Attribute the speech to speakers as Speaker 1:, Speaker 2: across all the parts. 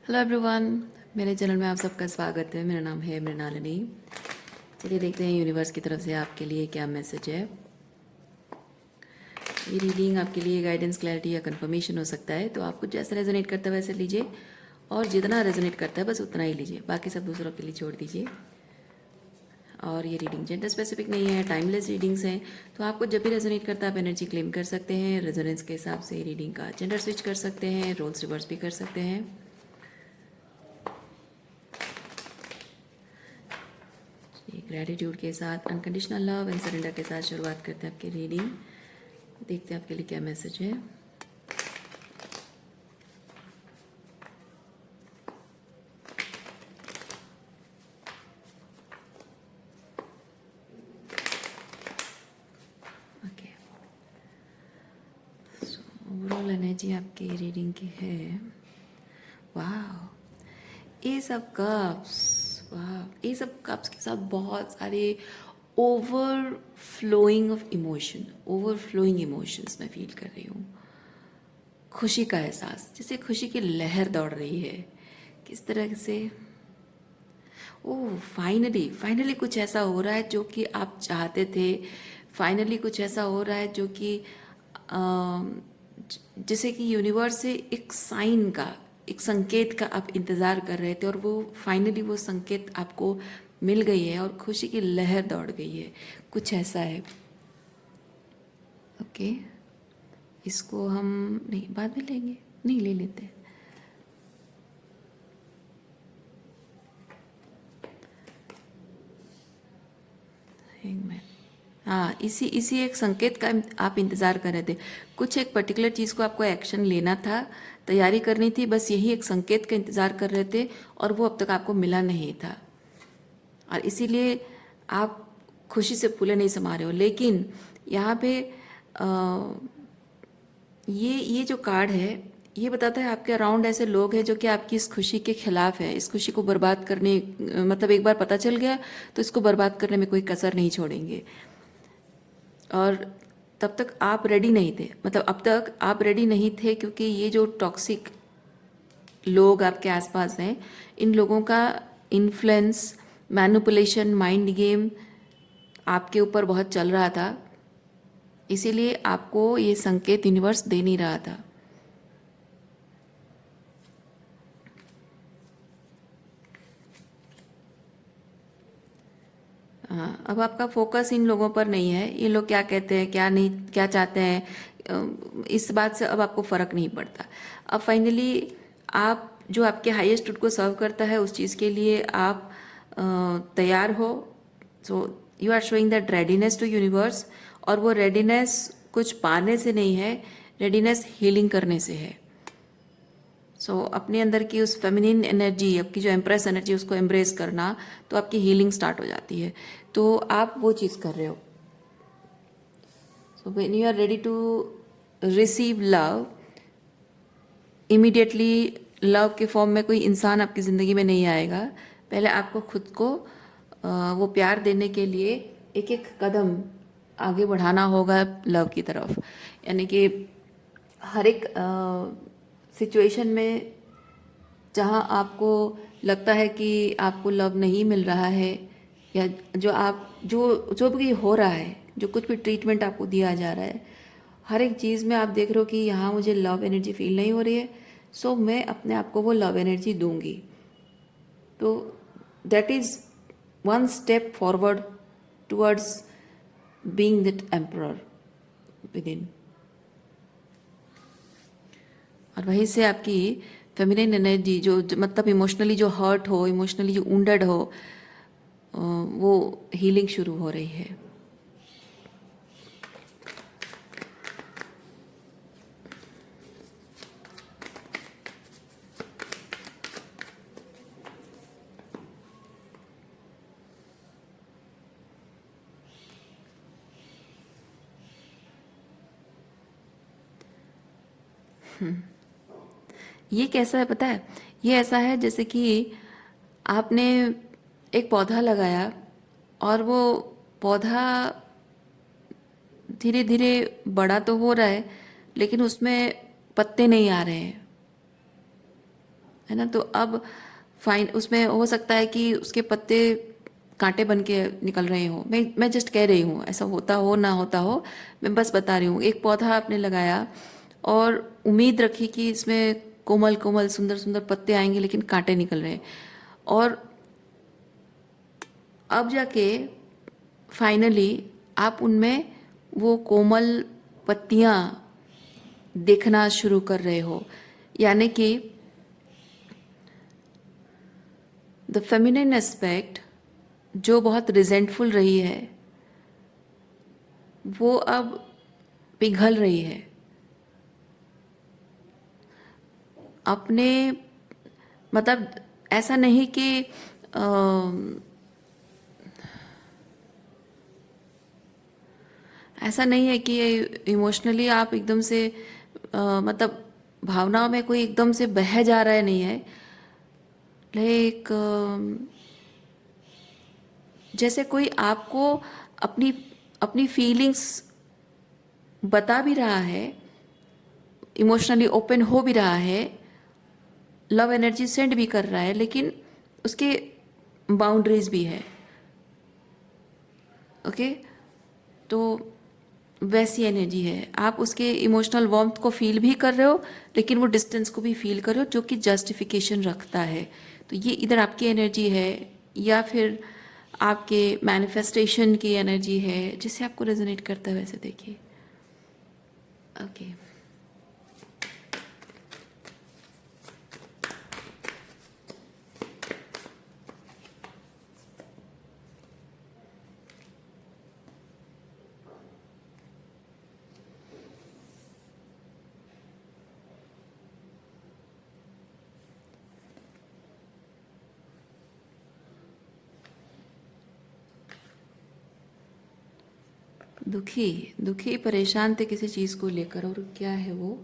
Speaker 1: Hello everyone, मेरे channel में आप सबका स्वागत है। मेरा नाम है मृणालिनी। चलिए देखते हैं यूनिवर्स की तरफ से आपके लिए क्या मैसेज है। ये रीडिंग आपके लिए गाइडेंस, क्लैरिटी या कंफर्मेशन हो सकता है, तो आपको जैसा रेजोनेट करता है वैसे लीजिए, और जितना रेजोनेट करता है बस उतना ही लीजिए, बाकी सब दूसरों के लिए छोड़ दीजिए। और ये रीडिंग जेंडर स्पेसिफिक नहीं है, टाइमलेस रीडिंग्स हैं, तो आपको जब भी रेजोनेट करता है आप एनर्जी क्लेम कर सकते हैं। रेजोनेंस के हिसाब से रीडिंग का जेंडर स्विच कर सकते हैं, रोल्स रिवर्स भी कर सकते हैं। ग्रेटिट्यूड के साथ, अनकंडीशनल लव एंड सरेंडर के साथ शुरुआत करते हैं आपकी रीडिंग। देखते हैं आपके लिए क्या मैसेज है। ओके, सो ओवरऑल एनर्जी आपकी रीडिंग की है। वाह, ये सब कप्स, वाह, ये सब कप्स के साथ बहुत सारे overflowing of emotion, overflowing emotions मैं फील कर रही हूँ। खुशी का एहसास, जैसे खुशी की लहर दौड़ रही है। किस तरह से, ओह फाइनली फाइनली कुछ ऐसा हो रहा है जो कि आप चाहते थे। फाइनली कुछ ऐसा हो रहा है जो कि जैसे कि यूनिवर्स से एक साइन का, एक संकेत का आप इंतज़ार कर रहे थे, और वो फाइनली वो संकेत आपको मिल गई है और खुशी की लहर दौड़ गई है। कुछ ऐसा है। ओके, इसको हम नहीं बाद में लेंगे, नहीं ले लेते। एक मिनट। हाँ, इसी इसी एक संकेत का आप इंतज़ार कर रहे थे। कुछ एक पर्टिकुलर चीज़ को आपको एक्शन लेना था, तैयारी करनी थी, बस यही एक संकेत का इंतज़ार कर रहे थे, और वो अब तक आपको मिला नहीं था, और इसीलिए आप खुशी से फूले नहीं समा रहे हो। लेकिन यहाँ पे ये जो कार्ड है, ये बताता है आपके अराउंड ऐसे लोग हैं जो कि आपकी इस खुशी के खिलाफ है। इस खुशी को बर्बाद करने, मतलब एक बार पता चल गया तो इसको बर्बाद करने में कोई कसर नहीं छोड़ेंगे। और तब तक आप रेडी नहीं थे, मतलब अब तक आप रेडी नहीं थे, क्योंकि ये जो टॉक्सिक लोग आपके आसपास हैं, इन लोगों का इन्फ्लुएंस, मैनिपुलेशन, माइंड गेम आपके ऊपर बहुत चल रहा था। इसीलिए आपको ये संकेत यूनिवर्स दे नहीं रहा था। हाँ, अब आपका फोकस इन लोगों पर नहीं है, ये लोग क्या कहते हैं, क्या नहीं, क्या चाहते हैं, इस बात से अब आपको फ़र्क नहीं पड़ता। अब फाइनली आप जो आपके हाईएस्ट ट्रुथ को सर्व करता है, उस चीज़ के लिए आप तैयार हो। So you are showing that readiness to universe, और वो रेडीनेस कुछ पाने से नहीं है, रेडीनेस हीलिंग करने से है। सो अपने अंदर की उस फेमिनिन एनर्जी, आपकी जो एम्प्रेस एनर्जी, उसको एम्ब्रेस करना, तो आपकी हीलिंग स्टार्ट हो जाती है। तो आप वो चीज़ कर रहे हो। So when you are ready to receive love, immediately love के फॉर्म में कोई इंसान आपकी ज़िंदगी में नहीं आएगा। पहले आपको खुद को वो प्यार देने के लिए एक एक कदम आगे बढ़ाना होगा लव की तरफ। यानी कि हर एक सिचुएशन में जहाँ आपको लगता है कि आपको लव नहीं मिल रहा है, या जो भी हो रहा है, जो कुछ भी ट्रीटमेंट आपको दिया जा रहा है, हर एक चीज़ में आप देख रहे हो कि यहाँ मुझे लव एनर्जी फील नहीं हो रही है, सो मैं अपने आप को वो लव एनर्जी दूंगी। तो that is one step forward towards being that emperor with in. और वहीं से आपकी फेमिनिन एनर्जी मतलब इमोशनली जो हर्ट हो, इमोशनली जो वुंडेड हो, वो हीलिंग शुरू हो रही है। ये कैसा है पता है, ये ऐसा है जैसे कि आपने एक पौधा लगाया, और वो पौधा धीरे धीरे बड़ा तो हो रहा है, लेकिन उसमें पत्ते नहीं आ रहे हैं। है ना। तो अब फाइन उसमें हो सकता है कि उसके पत्ते कांटे बन के निकल रहे हो। मैं जस्ट कह रही हूँ, ऐसा होता हो ना होता हो, मैं बस बता रही हूँ। एक पौधा आपने लगाया और उम्मीद रखी कि इसमें कोमल कोमल सुंदर सुंदर पत्ते आएंगे, लेकिन कांटे निकल रहे हैं। और अब जाके फाइनली आप उनमें वो कोमल पत्तियाँ देखना शुरू कर रहे हो। यानी कि द फेमिनिन एस्पेक्ट जो बहुत रिजेंटफुल रही है, वो अब पिघल रही है। अपने मतलब ऐसा नहीं कि ऐसा नहीं है कि इमोशनली आप एकदम से मतलब भावनाओं में कोई एकदम से बह जा रहा है, नहीं है। लाइक जैसे कोई आपको अपनी अपनी फीलिंग्स बता भी रहा है, इमोशनली ओपन हो भी रहा है, लव एनर्जी सेंड भी कर रहा है, लेकिन उसके बाउंड्रीज भी है। ओके, तो वैसी एनर्जी है। आप उसके इमोशनल वार्मथ को फील भी कर रहे हो, लेकिन वो डिस्टेंस को भी फील कर रहे हो, जो कि जस्टिफिकेशन रखता है। तो ये इधर आपकी एनर्जी है, या फिर आपके मैनिफेस्टेशन की एनर्जी है, जिससे आपको रेजोनेट करता है वैसे देखिए। ओके, दुखी दुखी परेशान थे किसी चीज़ को लेकर, और क्या है वो?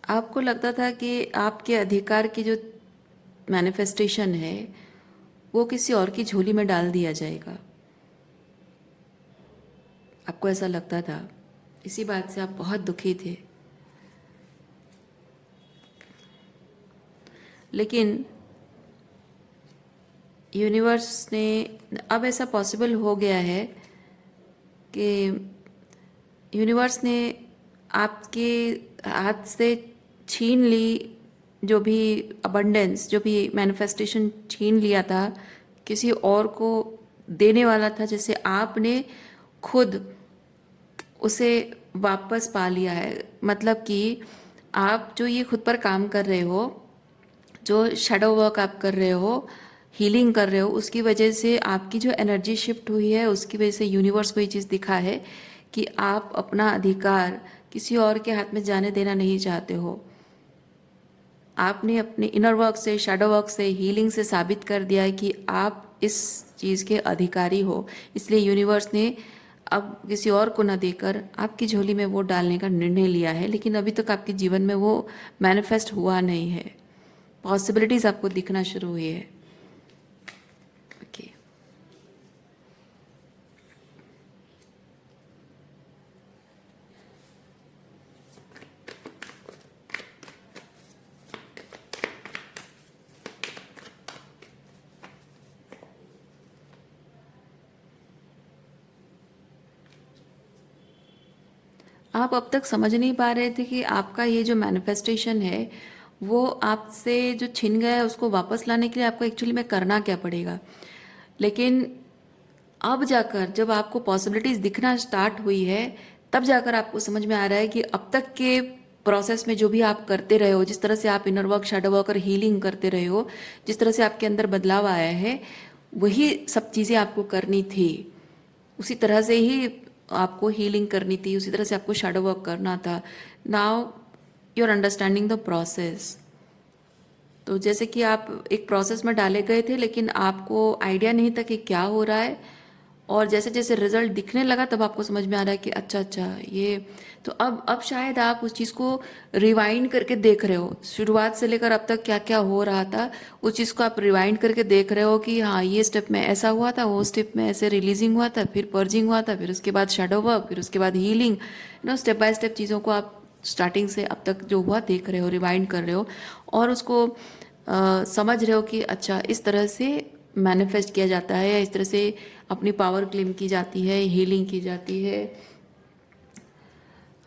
Speaker 1: आपको लगता था कि आपके अधिकार की जो मैनिफेस्टेशन है वो किसी और की झोली में डाल दिया जाएगा। आपको ऐसा लगता था, इसी बात से आप बहुत दुखी थे। लेकिन यूनिवर्स ने, अब ऐसा पॉसिबल हो गया है कि यूनिवर्स ने आपके हाथ से छीन ली जो भी अबंडेंस, जो भी मैनिफेस्टेशन छीन लिया था, किसी और को देने वाला था, जैसे आपने खुद उसे वापस पा लिया है। मतलब कि आप जो ये खुद पर काम कर रहे हो, जो शैडो वर्क आप कर रहे हो, हीलिंग कर रहे हो, उसकी वजह से आपकी जो एनर्जी शिफ्ट हुई है, उसकी वजह से यूनिवर्स को ये चीज़ दिखा है कि आप अपना अधिकार किसी और के हाथ में जाने देना नहीं चाहते हो। आपने अपने इनर वर्क से, शैडो वर्क से, हीलिंग से साबित कर दिया है कि आप इस चीज़ के अधिकारी हो। इसलिए यूनिवर्स ने अब किसी और को न देकर आपकी झोली में वो डालने का निर्णय लिया है। लेकिन अभी तक आपके जीवन में वो मैनिफेस्ट हुआ नहीं है। पॉसिबिलिटीज़ आपको दिखना शुरू हुई है। ओके, आप अब तक समझ नहीं पा रहे थे कि आपका ये जो मैनिफेस्टेशन है वो आपसे जो छिन गया है उसको वापस लाने के लिए आपको एक्चुअली में करना क्या पड़ेगा। लेकिन अब जाकर जब आपको पॉसिबिलिटीज़ दिखना स्टार्ट हुई है, तब जाकर आपको समझ में आ रहा है कि अब तक के प्रोसेस में जो भी आप करते रहे हो, जिस तरह से आप इनर वर्क, शैडो वर्क और हीलिंग करते रहे हो, जिस तरह से आपके अंदर बदलाव आया है, वही सब चीज़ें आपको करनी थी। उसी तरह से ही आपको हीलिंग करनी थी, उसी तरह से आपको शैडो वर्क करना था। Now you are understanding the process. तो जैसे कि आप एक प्रोसेस में डाले गए थे, लेकिन आपको आइडिया नहीं था कि क्या हो रहा है, और जैसे जैसे रिजल्ट दिखने लगा तब आपको समझ में आ रहा है कि अच्छा अच्छा ये तो अब शायद आप उस चीज़ को रिवाइंड करके देख रहे हो, शुरुआत से लेकर अब तक क्या क्या हो रहा था उस चीज़ को आप रिवाइंड करके देख रहे हो कि हाँ ये स्टेप में ऐसा हुआ था, वो स्टेप में ऐसे रिलीजिंग हुआ था, फिर पर्जिंग हुआ था, फिर उसके बाद शैडो वर्क, फिर उसके बाद हीलिंग, स्टेप बाय स्टेप चीज़ों को आप स्टार्टिंग से अब तक जो हुआ देख रहे हो, रिवाइंड कर रहे हो और उसको समझ रहे हो कि अच्छा इस तरह से मैनिफेस्ट किया जाता है या इस तरह से अपनी पावर क्लेम की जाती है, हीलिंग की जाती है,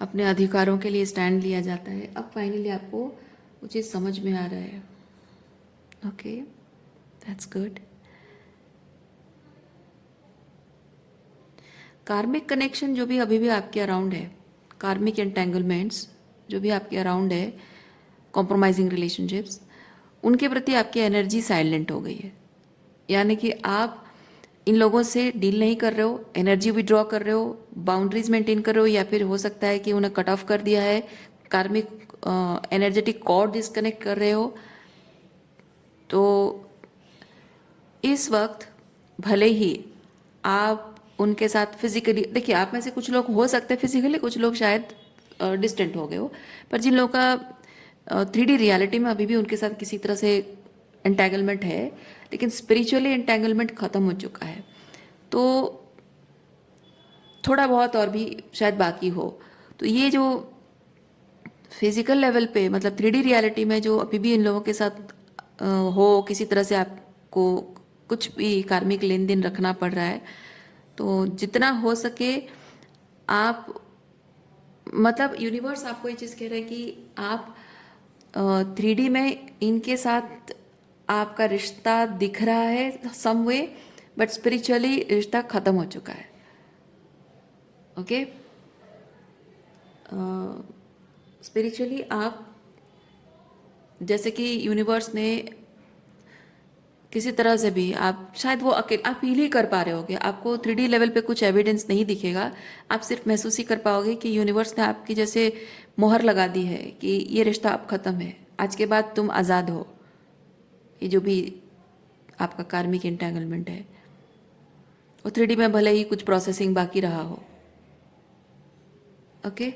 Speaker 1: अपने अधिकारों के लिए स्टैंड लिया जाता है। अब फाइनली आपको वो चीज़ समझ में आ रहा है। Okay, that's good. Karmic connection जो भी अभी भी आपके अराउंड है, कार्मिक एंटेंगलमेंट्स जो भी आपके अराउंड है, कॉम्प्रोमाइजिंग रिलेशनशिप्स, उनके प्रति आपकी एनर्जी साइलेंट हो गई है। यानी कि आप इन लोगों से डील नहीं कर रहे हो, एनर्जी विड्रॉ कर रहे हो, बाउंड्रीज मेंटेन कर रहे हो, या फिर हो सकता है कि उन्हें कट ऑफ कर दिया है, कार्मिक एनर्जेटिक कॉर्ड डिस्कनेक्ट कर रहे हो। तो इस वक्त भले ही आप उनके साथ फिजिकली, देखिए आप में से कुछ लोग हो सकते हैं फिजिकली, कुछ लोग शायद डिस्टेंट हो गए हो, पर जिन लोगों का 3D रियलिटी में अभी भी उनके साथ किसी तरह से एंटेंगलमेंट है, लेकिन स्पिरिचुअली एंटेंगलमेंट खत्म हो चुका है, तो थोड़ा बहुत और भी शायद बाकी हो। तो ये जो फिजिकल लेवल पे मतलब 3D रियलिटी में जो अभी भी इन लोगों के साथ हो, किसी तरह से आपको कुछ भी कार्मिक लेन देन रखना पड़ रहा है, तो जितना हो सके आप, मतलब यूनिवर्स आपको ये चीज़ कह रहा है कि आप 3D में इनके साथ आपका रिश्ता दिख रहा है सम वे, बट स्पिरिचुअली रिश्ता खत्म हो चुका है। ओके, स्पिरिचुअली आप, जैसे कि यूनिवर्स ने किसी तरह से भी, आप शायद वो अकेले आप फील ही कर पा रहे होगे, आपको 3D लेवल पे कुछ एविडेंस नहीं दिखेगा, आप सिर्फ महसूस ही कर पाओगे कि यूनिवर्स ने आपकी जैसे मोहर लगा दी है कि ये रिश्ता अब ख़त्म है, आज के बाद तुम आज़ाद हो। ये जो भी आपका कार्मिक एंटेंगलमेंट है वो 3D में भले ही कुछ प्रोसेसिंग बाकी रहा हो। ओके,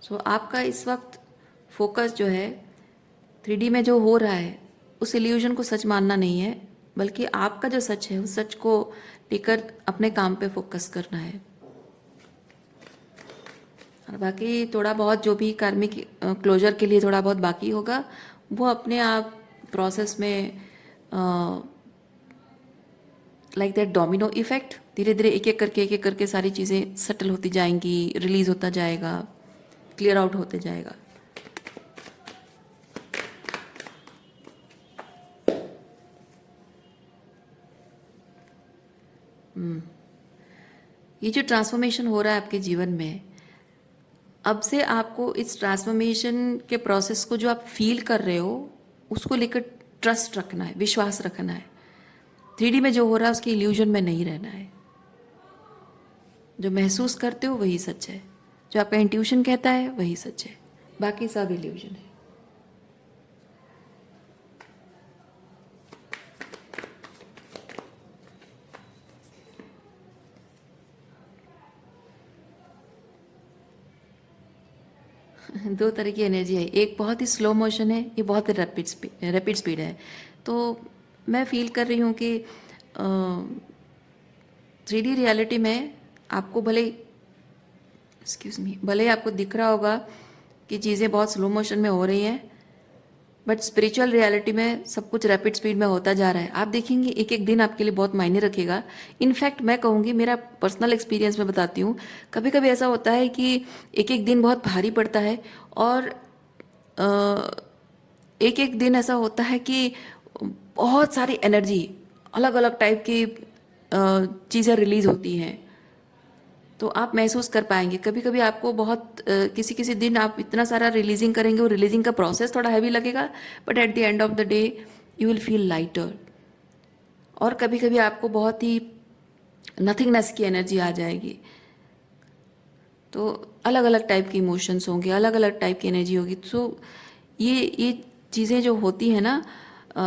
Speaker 1: सो आपका इस वक्त फोकस जो है 3D में जो हो रहा है उस इल्यूजन को सच मानना नहीं है, बल्कि आपका जो सच है उस सच को लेकर अपने काम पे फोकस करना है। और बाकी थोड़ा बहुत जो भी कार्मिक क्लोजर के लिए थोड़ा बहुत बाकी होगा वो अपने आप प्रोसेस में, लाइक दैट डोमिनो इफेक्ट, धीरे धीरे एक एक करके सारी चीज़ें सेटल होती जाएंगी, रिलीज होता जाएगा, क्लियर आउट होते जाएगा। ये जो ट्रांसफॉर्मेशन हो रहा है आपके जीवन में, अब से आपको इस ट्रांसफॉर्मेशन के प्रोसेस को जो आप फील कर रहे हो उसको लेकर ट्रस्ट रखना है, विश्वास रखना है। 3D में जो हो रहा है उसकी इल्यूजन में नहीं रहना है। जो महसूस करते हो वही सच है, जो आपका इंट्यूशन कहता है वही सच है, बाकी सब इल्यूजन है। दो तरह की एनर्जी है, एक बहुत ही स्लो मोशन है, ये बहुत ही रैपिड स्पीड है। तो मैं फील कर रही हूँ कि 3D रियलिटी में आपको भले भले ही आपको दिख रहा होगा कि चीज़ें बहुत स्लो मोशन में हो रही हैं, बट स्पिरिचुअल रियलिटी में सब कुछ रैपिड स्पीड में होता जा रहा है। आप देखेंगे एक एक दिन आपके लिए बहुत मायने रखेगा। इनफैक्ट मैं कहूँगी, मेरा पर्सनल एक्सपीरियंस में बताती हूँ, कभी कभी ऐसा होता है कि एक एक दिन बहुत भारी पड़ता है और एक एक दिन ऐसा होता है कि बहुत सारी एनर्जी, अलग अलग टाइप की चीज़ें रिलीज होती हैं, तो आप महसूस कर पाएंगे। कभी कभी आपको बहुत किसी किसी दिन आप इतना सारा रिलीजिंग करेंगे, वो रिलीजिंग का प्रोसेस थोड़ा हैवी लगेगा, but at the end of the day you will feel lighter. और कभी कभी आपको बहुत ही नथिंगनेस की एनर्जी आ जाएगी। तो अलग अलग टाइप के इमोशंस होंगे, अलग अलग टाइप की एनर्जी होगी। तो ये चीज़ें जो होती हैं ना,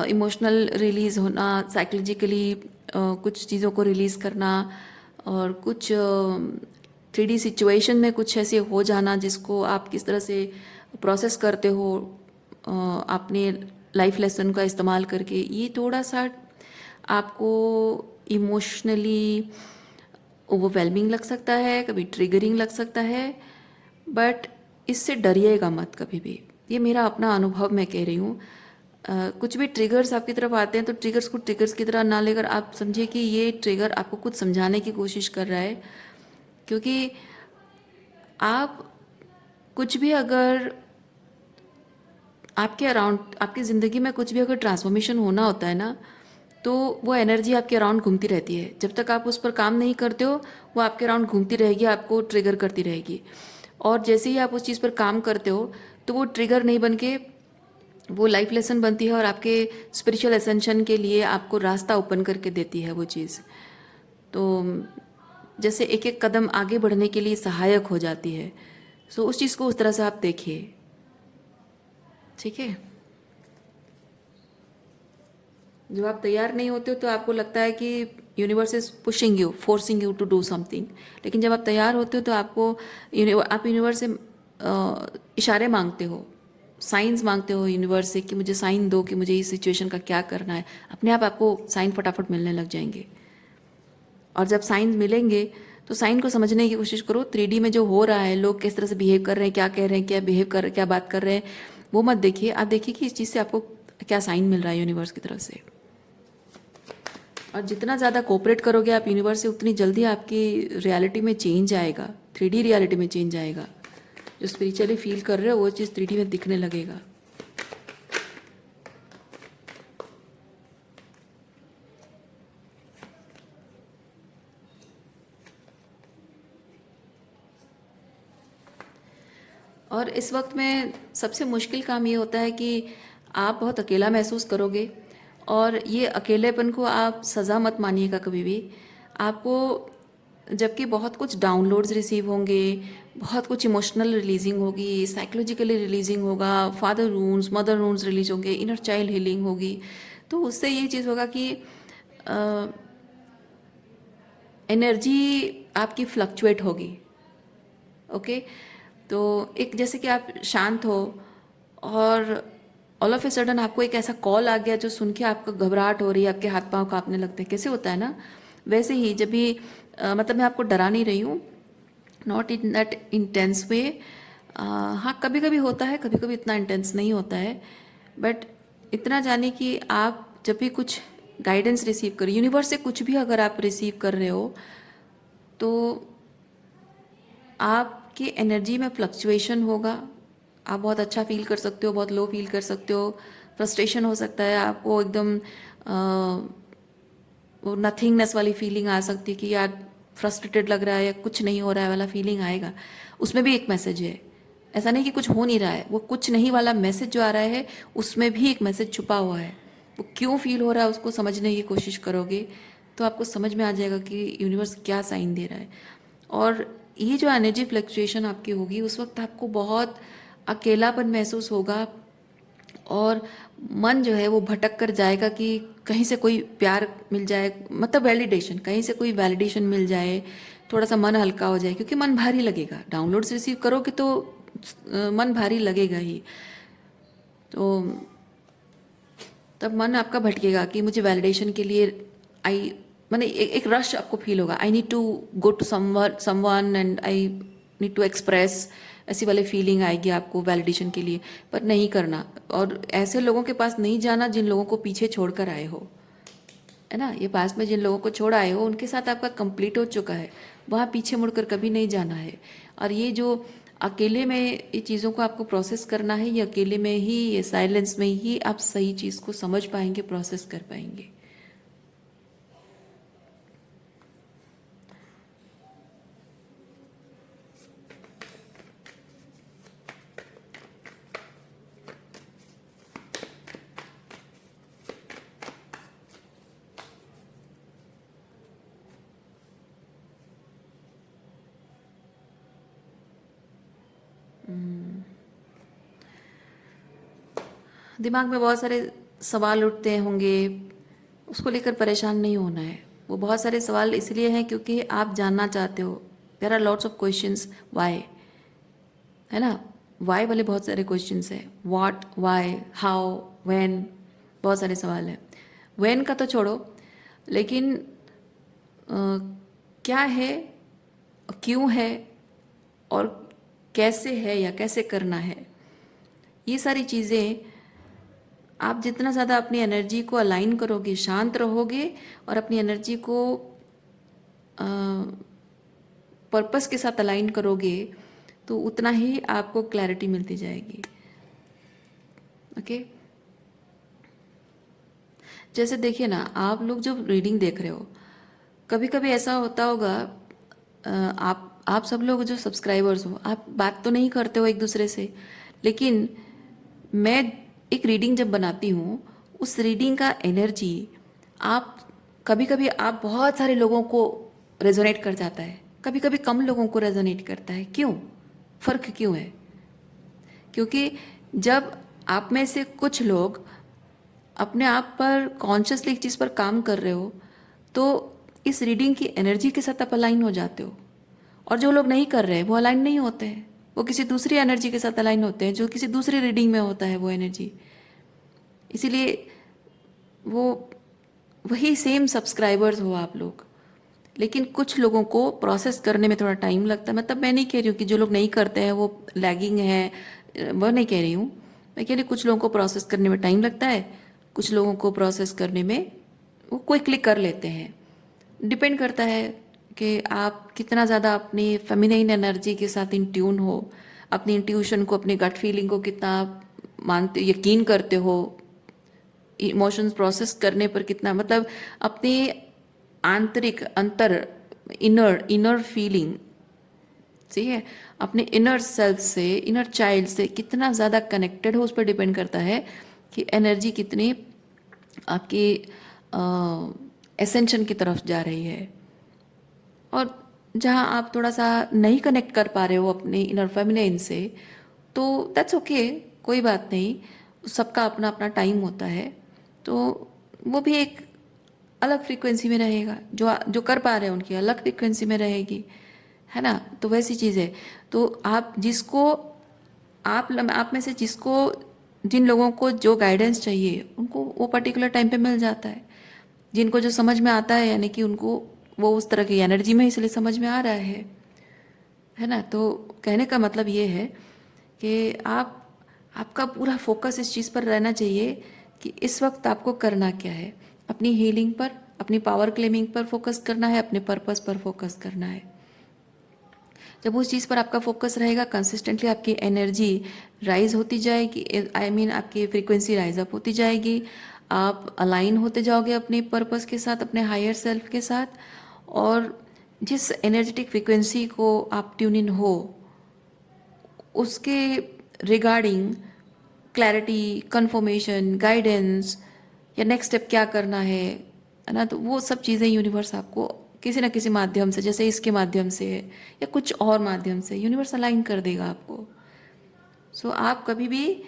Speaker 1: इमोशनल रिलीज़ होना, साइकोलॉजिकली कुछ चीज़ों को रिलीज़ करना, और कुछ 3D सिचुएशन में कुछ ऐसे हो जाना जिसको आप किस तरह से प्रोसेस करते हो अपने लाइफ लेसन का इस्तेमाल करके, ये थोड़ा सा आपको इमोशनली ओवरवेलमिंग लग सकता है, कभी ट्रिगरिंग लग सकता है। बट इससे डरिएगा मत कभी भी, ये मेरा अपना अनुभव मैं कह रही हूँ। कुछ भी ट्रिगर्स आपकी तरफ आते हैं तो ट्रिगर्स को ट्रिगर्स की तरह ना लेकर आप समझिए कि ये ट्रिगर आपको कुछ समझाने की कोशिश कर रहा है। क्योंकि आप कुछ भी अगर आपके अराउंड, आपकी ज़िंदगी में कुछ भी अगर ट्रांसफॉर्मेशन होना होता है ना, तो वो एनर्जी आपके अराउंड घूमती रहती है। जब तक आप उस पर काम नहीं करते हो, वो आपके अराउंड घूमती रहेगी, आपको ट्रिगर करती रहेगी। और जैसे ही आप उस चीज़ पर काम करते हो, तो वो ट्रिगर नहीं बन के वो लाइफ लेसन बनती है, और आपके स्पिरिचुअल एसेंशन के लिए आपको रास्ता ओपन करके देती है वो चीज़। तो जैसे एक एक कदम आगे बढ़ने के लिए सहायक हो जाती है। सो उस चीज़ को उस तरह से आप देखिए, ठीक है। जब आप तैयार नहीं होते हो तो आपको लगता है कि universe is pushing you, forcing you to do something. लेकिन जब आप तैयार होते हो तो आप यूनिवर्स से इशारे मांगते हो, साइंस मांगते हो यूनिवर्स से कि मुझे साइन दो कि मुझे इस सिचुएशन का क्या करना है। अपने आप आपको साइन फटाफट मिलने लग जाएंगे। और जब साइन मिलेंगे तो साइन को समझने की कोशिश करो। 3D में जो हो रहा है, लोग किस तरह से बिहेव कर रहे हैं, क्या कह रहे हैं, क्या बिहेव कर, क्या बात कर रहे हैं, वो मत देखिए। आप देखिए कि इस चीज़ से आपको क्या साइन मिल रहा है यूनिवर्स की तरफ से। और जितना ज़्यादा कोऑपरेट करोगे आप यूनिवर्स से, उतनी जल्दी आपकी रियलिटी में चेंज आएगा, 3D रियलिटी में चेंज आएगा। जो स्पिरिचुअली फील कर रहे हो वो चीज़ 3D में दिखने लगेगा। और इस वक्त में सबसे मुश्किल काम ये होता है कि आप बहुत अकेला महसूस करोगे। और ये अकेलेपन को आप सज़ा मत मानिएगा कभी भी। आपको जबकि बहुत कुछ डाउनलोड्स रिसीव होंगे, बहुत कुछ इमोशनल रिलीजिंग होगी, साइकोलॉजिकली रिलीजिंग होगा, father wounds, mother wounds release होंगे, इनर चाइल्ड हीलिंग होगी। तो उससे ये चीज़ होगा कि एनर्जी आपकी फ्लक्चुएट होगी। ओके। तो एक जैसे कि आप शांत हो और ऑल ऑफ ए सडन आपको एक ऐसा कॉल आ गया जो सुन के आपको घबराहट हो रही है, आपके हाथ पांव कांपने लगते हैं, कैसे होता है ना, वैसे ही जब भी मतलब मैं आपको डरा नहीं रही हूँ, नॉट इन दैट इंटेंस वे। हाँ, कभी कभी होता है, कभी कभी इतना इंटेंस नहीं होता है। बट इतना जाने कि आप जब भी कुछ गाइडेंस रिसीव करो यूनिवर्स से, कुछ भी अगर आप रिसीव कर रहे हो, तो आपकी एनर्जी में फ्लक्चुएशन होगा। आप बहुत अच्छा फील कर सकते हो, बहुत लो फील कर सकते हो, फ्रस्ट्रेशन हो सकता है आपको, एकदम वो नथिंगनेस वाली फीलिंग आ सकती है कि यार फ्रस्ट्रेटेड लग रहा है या कुछ नहीं हो रहा है वाला फीलिंग आएगा। उसमें भी एक मैसेज है, ऐसा नहीं कि कुछ हो नहीं रहा है। वो कुछ नहीं वाला मैसेज जो आ रहा है, उसमें भी एक मैसेज छुपा हुआ है। वो क्यों फील हो रहा है उसको समझने की कोशिश करोगे तो आपको समझ में आ जाएगा कि यूनिवर्स क्या साइन दे रहा है। और ये जो एनर्जी फ्लक्चुएशन आपकी होगी, उस वक्त आपको बहुत अकेलापन महसूस होगा, और मन जो है वो भटक कर जाएगा कि कहीं से कोई प्यार मिल जाए, मतलब वैलिडेशन, कहीं से कोई वैलिडेशन मिल जाए, थोड़ा सा मन हल्का हो जाए। क्योंकि मन भारी लगेगा, डाउनलोड्स रिसीव करोगे तो मन भारी लगेगा ही। तो तब मन आपका भटकेगा कि मुझे वैलिडेशन के लिए आई, मैंने एक रश आपको फील होगा, I need to go to someone and I need to express, ऐसी वाली फीलिंग आएगी आपको वैलिडेशन के लिए। पर नहीं करना, और ऐसे लोगों के पास नहीं जाना जिन लोगों को पीछे छोड़कर आए हो, है ना। ये पास में जिन लोगों को छोड़ आए हो उनके साथ आपका कंप्लीट हो चुका है, वहाँ पीछे मुड़कर कभी नहीं जाना है। और ये जो अकेले में ये चीज़ों को आपको प्रोसेस करना है, ये अकेले में ही, ये साइलेंस में ही आप सही चीज़ को समझ पाएंगे, प्रोसेस कर पाएंगे। दिमाग में बहुत सारे सवाल उठते होंगे, उसको लेकर परेशान नहीं होना है। वो बहुत सारे सवाल इसलिए हैं क्योंकि आप जानना चाहते हो। There are lots of questions why, है ना। वाई वाले बहुत सारे क्वेश्चंस हैं, व्हाट, वाई, हाउ, व्हेन, बहुत सारे सवाल हैं। व्हेन का तो छोड़ो, लेकिन अ, क्या है, क्यों है, और कैसे है या कैसे करना है, ये सारी चीज़ें आप जितना ज़्यादा अपनी एनर्जी को अलाइन करोगे, शांत रहोगे और अपनी एनर्जी को पर्पस के साथ अलाइन करोगे, तो उतना ही आपको क्लैरिटी मिलती जाएगी। ओके, जैसे देखिए ना, आप लोग जब रीडिंग देख रहे हो, कभी कभी ऐसा होता होगा, आप सब लोग जो सब्सक्राइबर्स हो, आप बात तो नहीं करते हो एक दूसरे से, लेकिन मैं एक रीडिंग जब बनाती हूँ, उस रीडिंग का एनर्जी आप, कभी कभी आप बहुत सारे लोगों को रेजोनेट कर जाता है, कभी कभी कम लोगों को रेजोनेट करता है। क्यों? फर्क क्यों है? क्योंकि जब आप में से कुछ लोग अपने आप पर कॉन्शियसली एक चीज़ पर काम कर रहे हो, तो इस रीडिंग की एनर्जी के साथ आप अलाइन हो जाते हो। और जो लोग नहीं कर रहे वो अलाइन नहीं होते हैं, वो किसी दूसरी एनर्जी के साथ अलाइन होते हैं, जो किसी दूसरी रीडिंग में होता है वो एनर्जी। इसीलिए वो वही सेम सब्सक्राइबर्स हो आप लोग, लेकिन कुछ लोगों को प्रोसेस करने में थोड़ा टाइम लगता है। मतलब मैं नहीं कह रही हूँ कि जो लोग नहीं करते हैं वो लैगिंग है, वह नहीं कह रही हूँ। मैं कह रही हूँ कुछ लोगों को प्रोसेस करने में टाइम लगता है, कुछ लोगों को प्रोसेस करने में वो क्विकली कर लेते हैं। डिपेंड करता है कि आप कितना ज़्यादा अपनी फेमिनाइन एनर्जी के साथ इन ट्यून हो, अपनी इंट्यूशन को, अपनी गट फीलिंग को कितना आप मानते, यकीन करते हो, इमोशंस प्रोसेस करने पर कितना, मतलब अपने आंतरिक, अंतर, इनर इनर फीलिंग, ठीक है, अपने इनर सेल्फ से, इनर चाइल्ड से कितना ज़्यादा कनेक्टेड हो, उस पर डिपेंड करता है कि एनर्जी कितनी आपकी एसेंशन की तरफ जा रही है। और जहाँ आप थोड़ा सा नहीं कनेक्ट कर पा रहे हो अपने इनर फेमिनाइन से, तो दैट्स ओके, कोई बात नहीं, सबका अपना अपना टाइम होता है। तो वो भी एक अलग फ्रीक्वेंसी में रहेगा, जो जो कर पा रहे हैं उनकी अलग फ्रीक्वेंसी में रहेगी, है ना। तो वैसी चीज़ है। तो आप जिसको, आप में से जिसको, जिन लोगों को जो गाइडेंस चाहिए उनको वो पर्टिकुलर टाइम पे मिल जाता है। जिनको जो समझ में आता है, यानी कि उनको वो उस तरह की एनर्जी में इसलिए समझ में आ रहा है ना। तो कहने का मतलब ये है कि आपका पूरा फोकस इस चीज़ पर रहना चाहिए कि इस वक्त आपको करना क्या है। अपनी हीलिंग पर, अपनी पावर क्लेमिंग पर फोकस करना है, अपने पर्पस पर फोकस करना है। जब उस चीज़ पर आपका फोकस रहेगा, कंसिस्टेंटली आपकी एनर्जी राइज होती जाएगी, आई मीन आपकी फ्रीक्वेंसी राइज अप होती जाएगी, आप अलाइन होते जाओगे अपने पर्पस के साथ, अपने हायर सेल्फ के साथ। और जिस एनर्जेटिक फ्रीक्वेंसी को आप ट्यून इन हो, उसके रिगार्डिंग क्लैरिटी, कंफर्मेशन, गाइडेंस, या नेक्स्ट स्टेप क्या करना है ना, तो वो सब चीज़ें यूनिवर्स आपको किसी ना किसी माध्यम से, जैसे इसके माध्यम से या कुछ और माध्यम से, यूनिवर्स अलाइन कर देगा आपको। सो आप कभी भी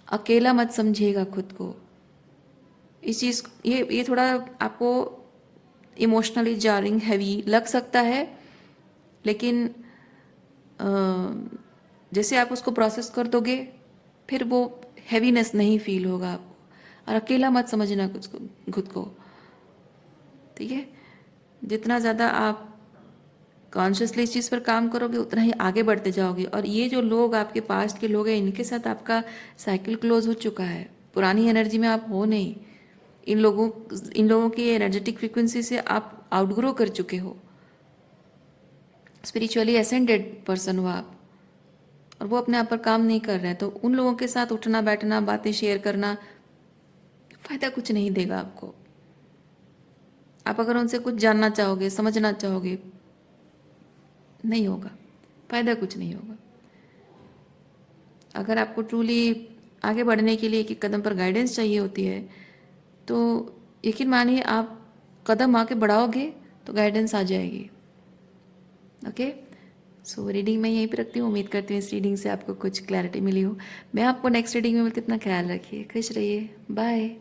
Speaker 1: अकेला मत समझिएगा खुद को। इस चीज़, ये थोड़ा आपको इमोशनली जारिंग, हैवी लग सकता है, लेकिन जैसे आप उसको प्रोसेस कर दोगे, फिर वो हैवीनेस नहीं फील होगा आपको। और अकेला मत समझना खुद को, ठीक है। जितना ज़्यादा आप कॉन्शियसली इस चीज़ पर काम करोगे, उतना ही आगे बढ़ते जाओगे। और ये जो लोग आपके पास्ट के लोग हैं, इनके साथ आपका साइकिल क्लोज हो चुका है, पुरानी एनर्जी में आप हो नहीं। इन लोगों की एनर्जेटिक फ्रिक्वेंसी से आप आउटग्रो कर चुके हो, स्पिरिचुअली असेंडेड पर्सन हो आप, और वो अपने आप पर काम नहीं कर रहे हैं। तो उन लोगों के साथ उठना बैठना, बातें शेयर करना फ़ायदा कुछ नहीं देगा आपको। आप अगर उनसे कुछ जानना चाहोगे, समझना चाहोगे, नहीं होगा, फ़ायदा कुछ नहीं होगा। अगर आपको ट्रूली आगे बढ़ने के लिए एक एक कदम पर गाइडेंस चाहिए होती है, तो यकीन मानिए आप कदम आके बढ़ाओगे तो गाइडेंस आ जाएगी। ओके, सो रीडिंग मैं यहीं पे रखती हूँ। उम्मीद करती हूँ इस रीडिंग से आपको कुछ क्लैरिटी मिली हो। मैं आपको नेक्स्ट रीडिंग में मिलती हूँ। अपना ख्याल रखिए, खुश रहिए, बाय।